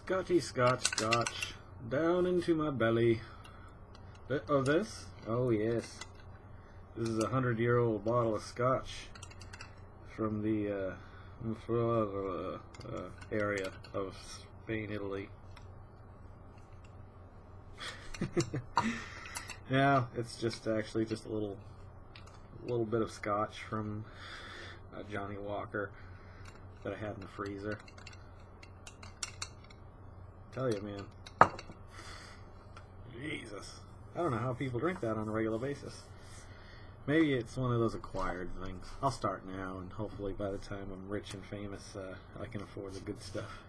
Scotchy scotch scotch. Down into my belly. Oh, this? Oh, yes. This is a 100-year-old bottle of scotch from the area of Spain, Italy. Now it's just actually just a little bit of scotch from Johnny Walker that I had in the freezer. Tell you, man, Jesus, I don't know how people drink that on a regular basis. Maybe it's one of those acquired things. I'll start now, and hopefully by the time I'm rich and famous, I can afford the good stuff.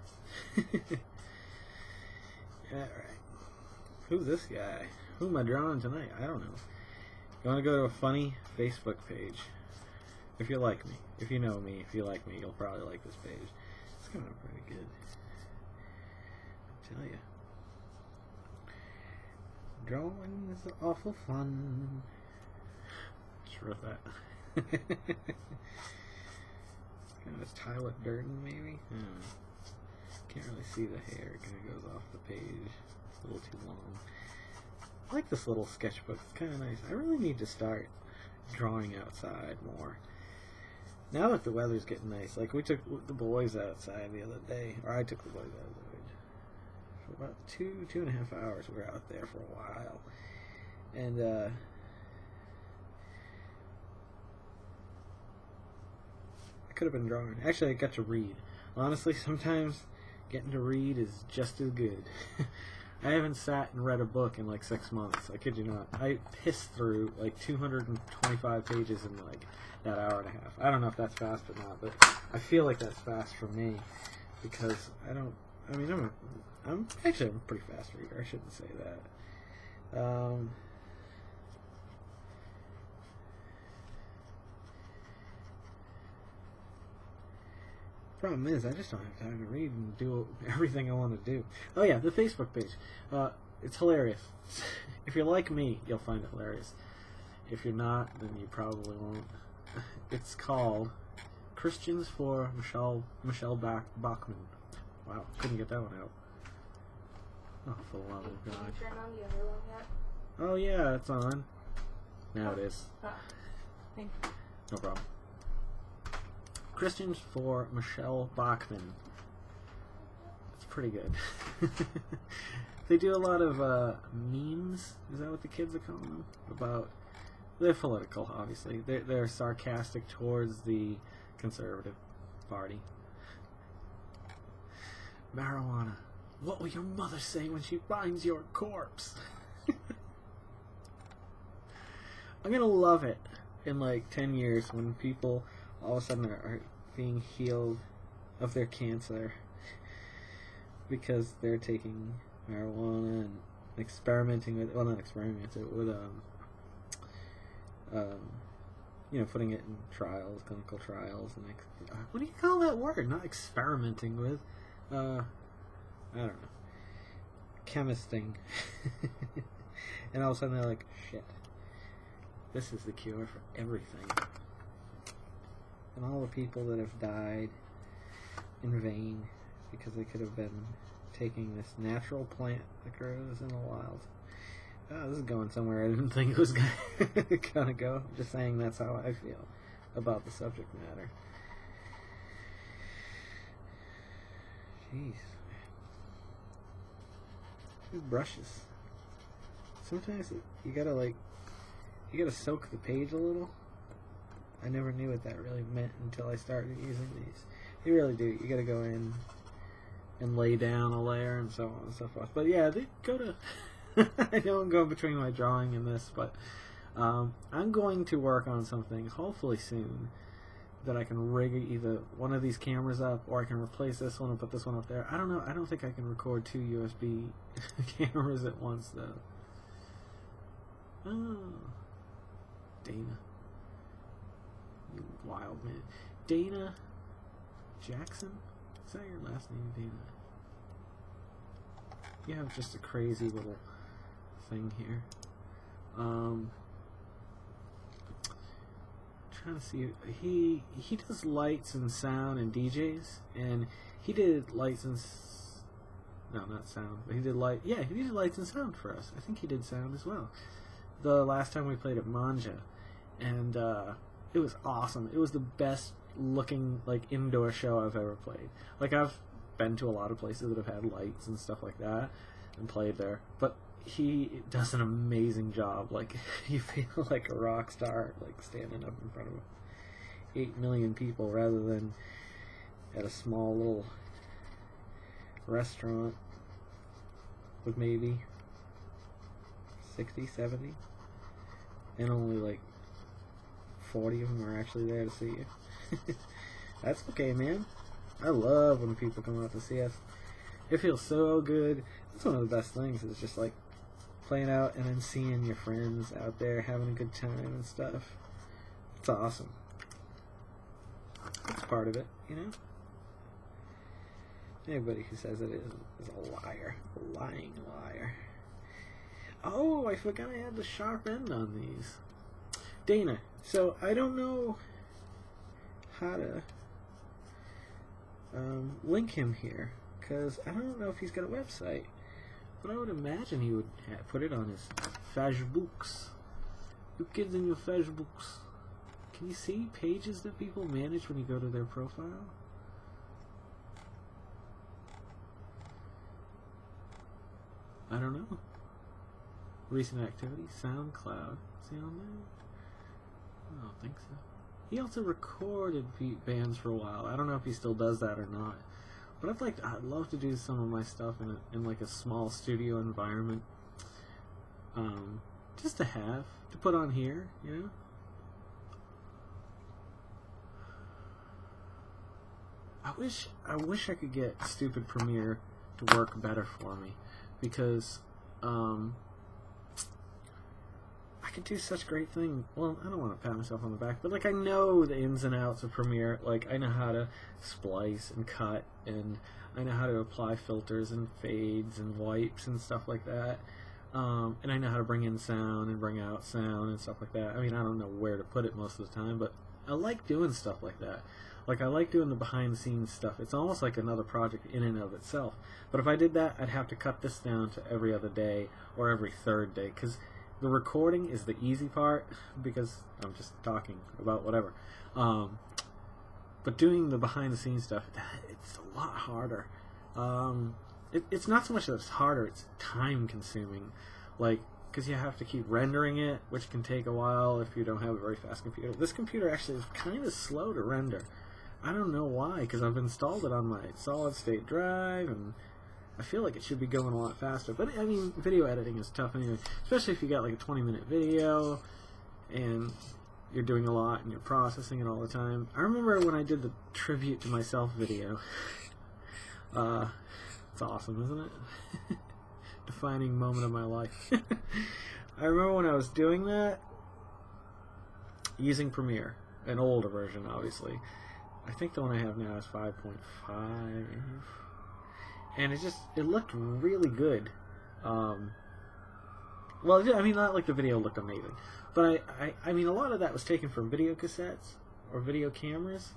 Alright. Who's this guy? Who am I drawing tonight? I don't know. You want to go to a funny Facebook page? If you like me. If you know me, if you like me, you'll probably like this page. It's coming up pretty good. I tell you. Drawing is awful fun. Just wrote that. Kind of Tyler Durden, maybe? Can't really see the hair. It kind of goes off the page. It's a little too long. I like this little sketchbook. It's kind of nice. I really need to start drawing outside more. Now that the weather's getting nice, like we took the boys outside the other day, or I took the boys outside for about 2.5 hours. We were out there for a while, and I could have been drawing. Actually, I got to read. Honestly, sometimes getting to read is just as good. I haven't sat and read a book in like 6 months. I kid you not. I pissed through like 225 pages in like that hour and a half. I don't know if that's fast or not, but I feel like that's fast for me because I'm actually a pretty fast reader. I shouldn't say that. Problem is, I just don't have time to read and do everything I want to do. Oh yeah, the Facebook page. It's hilarious. If you're like me, you'll find it hilarious. If you're not, then you probably won't. It's called Christians for Michelle Bachmann. Wow, couldn't get that one out. Oh, for the love of God. Can you turn on the other one yet? Oh yeah, it's on. Now it is. Thank you. No problem. Christians for Michelle Bachmann. It's pretty good. They do a lot of memes. Is that what the kids are calling them? About they're political, obviously. They're sarcastic towards the Conservative Party. Marijuana. What will your mother say when she finds your corpse? I'm gonna love it in like 10 years when people all of a sudden are being healed of their cancer because they're taking marijuana and experimenting with, well, not experimenting with, you know, putting it in trials, clinical trials, and what do you call that word? Not experimenting with, I don't know, chemisting. And all of a sudden they're like, shit, this is the cure for everything. And all the people that have died in vain because they could have been taking this natural plant that grows in the wild. Oh, this is going somewhere I didn't think it was gonna go. I'm just saying that's how I feel about the subject matter. Jeez. These brushes. Sometimes you gotta soak the page a little. I never knew what that really meant until I started using these. You really do. You gotta go in and lay down a layer and so on and so forth. But yeah, they go to... I know I'm going between my drawing and this, but I'm going to work on something, hopefully soon, that I can rig either one of these cameras up, or I can replace this one and put this one up there. I don't know. I don't think I can record 2 USB cameras at once, though. Oh. Dana. You wild man. Dana Jackson? Is that your last name, Dana? You have just a crazy little thing here. Trying to see, he does lights and sound and DJs, and he did lights and No, not sound. But he did light. Yeah, he did lights and sound for us. I think he did sound as well. The last time we played at Manja, and it was awesome. It was the best looking like indoor show I've ever played. Like I've been to a lot of places that have had lights and stuff like that and played there, but he does an amazing job. Like you feel like a rock star, like standing up in front of 8 million people rather than at a small little restaurant with maybe 60, 70, and only like 40 of them are actually there to see you. That's okay, man. I love when people come out to see us. It feels so good. That's one of the best things, is just like playing out and then seeing your friends out there having a good time and stuff. It's awesome. It's part of it, you know? Anybody who says it is a liar. A lying liar. Oh, I forgot I had the sharp end on these. Dana, so I don't know how to link him here, because I don't know if he's got a website, but I would imagine he would put it on his Facebooks. You kids in your Facebooks. Can you see pages that people manage when you go to their profile? I don't know. Recent activity, SoundCloud. Is he on there? I don't think so. He also recorded bands for a while. I don't know if he still does that or not. But I'd love to do some of my stuff in like a small studio environment. Just to put on here, you know? I wish I could get stupid Premiere to work better for me, because I could do such great things. Well, I don't want to pat myself on the back, but like I know the ins and outs of Premiere. Like I know how to splice and cut, and I know how to apply filters and fades and wipes and stuff like that. And I know how to bring in sound and bring out sound and stuff like that. I mean, I don't know where to put it most of the time, but I like doing stuff like that. Like, I like doing the behind-the-scenes stuff. It's almost like another project in and of itself. But if I did that, I'd have to cut this down to every other day or every third day, because the recording is the easy part, because I'm just talking about whatever. But doing the behind-the-scenes stuff, it's a lot harder. It's not so much that it's harder, it's time-consuming. Like, because you have to keep rendering it, which can take a while if you don't have a very fast computer. This computer actually is kind of slow to render. I don't know why, because I've installed it on my solid-state drive, and I feel like it should be going a lot faster. But, I mean, video editing is tough anyway, especially if you got like a 20-minute video, and you're doing a lot, and you're processing it all the time. I remember when I did the Tribute to Myself video. It's awesome, isn't it? Defining moment of my life. I remember when I was doing that, using Premiere, an older version, obviously. I think the one I have now is 5.5, and it looked really good. Well, I mean, not like the video looked amazing, but I mean, a lot of that was taken from video cassettes or video cameras,